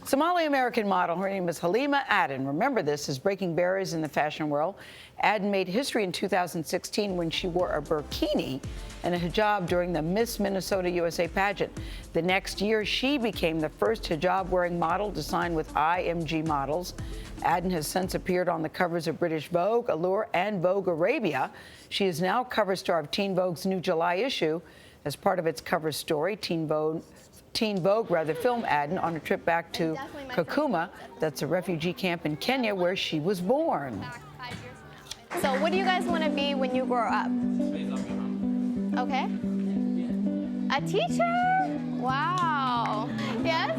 Somali-American model, her name is Halima Aden. Remember, this is breaking barriers in the fashion world. Aden made history in 2016 when she wore a burkini and a hijab during the Miss Minnesota USA pageant. The next year, she became the first hijab-wearing model to sign with IMG Models. Aden has since appeared on the covers of British Vogue, Allure, and Vogue Arabia. She is now cover star of Teen Vogue's new July issue. As part of its cover story, Teen Vogue filmed Aden on a trip back to Kakuma, that's a refugee camp in Kenya where she was born. So what do you guys want to be when you grow up? Okay. A teacher? Wow. Yes?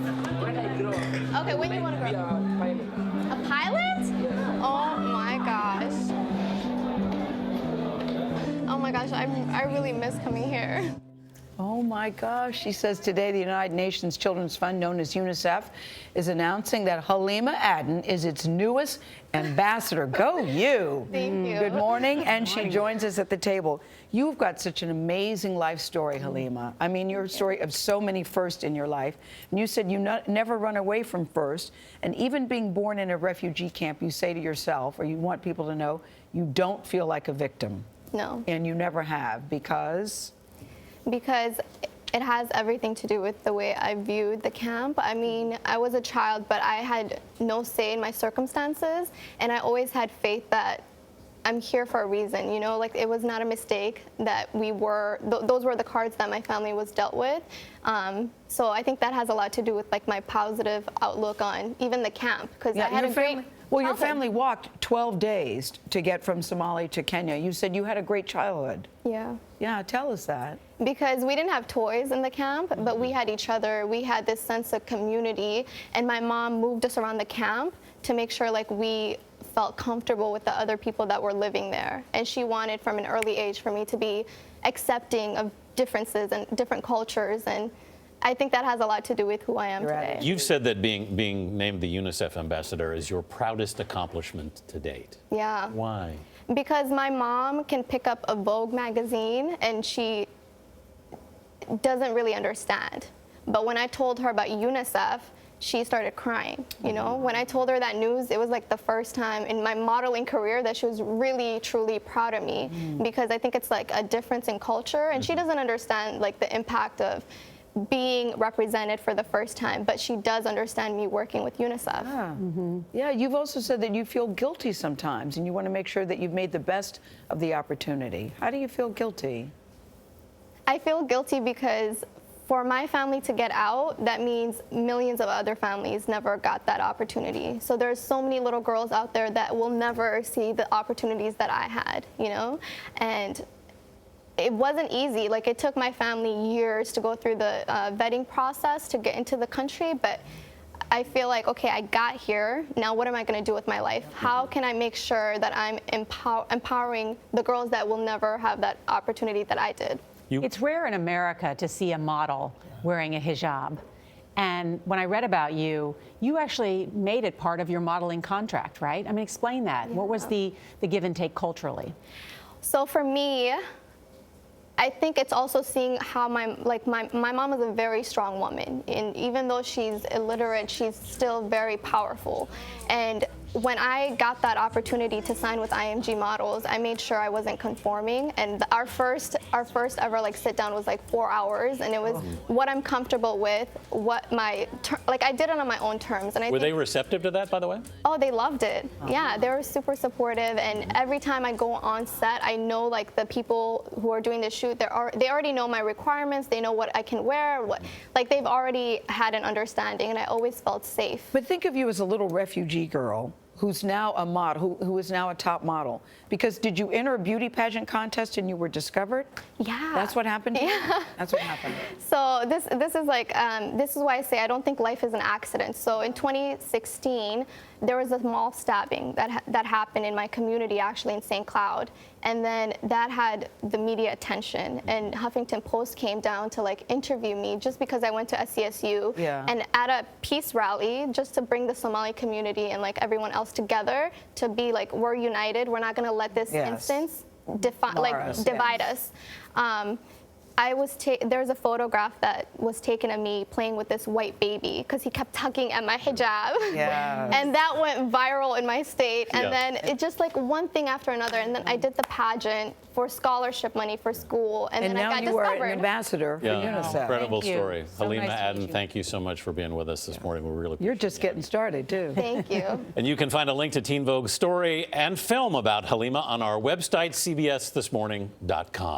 Okay, when you want to grow up? A pilot? Oh my gosh. Oh my gosh, I really miss coming here. Oh my gosh, she says today the United Nations Children's Fund, known as UNICEF, is announcing that Halima Aden is its newest ambassador. Go you! Thank you. Good morning, and she joins us at the table. You've got such an amazing life story, Halima. I mean, you're a story of so many firsts in your life. And you said you never run away from first, and even being born in a refugee camp, you say to yourself, or you want people to know, you don't feel like a victim. No. And you never have, because? Because it has everything to do with the way I viewed the camp. I mean, I was a child, but I had no say in my circumstances, and I always had faith that I'm here for a reason, you know, like it was not a mistake that we were, those were the cards that my family was dealt with. So I think that has a lot to do with like my positive outlook on even the camp, because I had a great Well, your family walked 12 days to get from Somalia to Kenya. You said you had a great childhood. Yeah. Yeah, tell us that. Because we didn't have toys in the camp, but we had each other. We had this sense of community, and my mom moved us around the camp to make sure like we felt comfortable with the other people that were living there. And she wanted from an early age for me to be accepting of differences and different cultures, and I think that has a lot to do with who I am today. You've said that being named the UNICEF ambassador is your proudest accomplishment to date. Yeah. Why? Because my mom can pick up a Vogue magazine and she doesn't really understand. But when I told her about UNICEF, she started crying, you know? When I told her that news, it was like the first time in my modeling career that she was really, truly proud of me, because I think it's like a difference in culture, and she doesn't understand like the impact of being represented for the first time, but she does understand me working with UNICEF. Yeah. Yeah, you've also said that you feel guilty sometimes, and you want to make sure that you've made the best of the opportunity. How do you feel guilty? I feel guilty because for my family to get out, that means millions of other families never got that opportunity. So there's so many little girls out there that will never see the opportunities that I had, you know? And it wasn't easy. Like, it took my family years to go through the vetting process to get into the country, but I feel like, okay, I got here, now what am I gonna do with my life? How can I make sure that I'm empowering the girls that will never have that opportunity that I did? It's rare in America to see a model wearing a hijab. And when I read about you, you actually made it part of your modeling contract, right? I mean, explain that. Yeah. What was the give and take culturally? So for me, I think it's also seeing how my mom is a very strong woman, and even though she's illiterate, she's still very powerful. And when I got that opportunity to sign with IMG Models, I made sure I wasn't conforming. And our first ever like sit down was like 4 hours, and it was what I'm comfortable with, what my I did it on my own terms. And Were they receptive to that, by the way? Oh, they loved it. Yeah, they were super supportive. And every time I go on set, I know like the people who are doing the shoot, they already know my requirements. They know what I can wear. Like they've already had an understanding, and I always felt safe. But think of you as a little refugee girl who's now a model, who is now a top model. Because did you enter a beauty pageant contest and you were discovered? Yeah. That's what happened to you? That's what happened. So this is like, this is why I say I don't think life is an accident. So in 2016, there was a mall stabbing that happened in my community, actually in St. Cloud. And then that had the media attention, and Huffington Post came down to like interview me just because I went to SCSU and at a peace rally just to bring the Somali community and like everyone else together to be like, we're united. We're not going to let this instance divide us. there's a photograph that was taken of me playing with this white baby because he kept tugging at my hijab. Yes. And that went viral in my state. And Yeah. then it just like one thing after another. And then I did the pageant for scholarship money for school. And then now I got you are discovered. an ambassador for UNICEF. Incredible Thank you. story. So Halima nice to Aden, meet you. thank you so much for being with us this morning. We really You're appreciate just getting started, too. Thank you. And you can find a link to Teen Vogue's story and film about Halima on our website, cbsthismorning.com.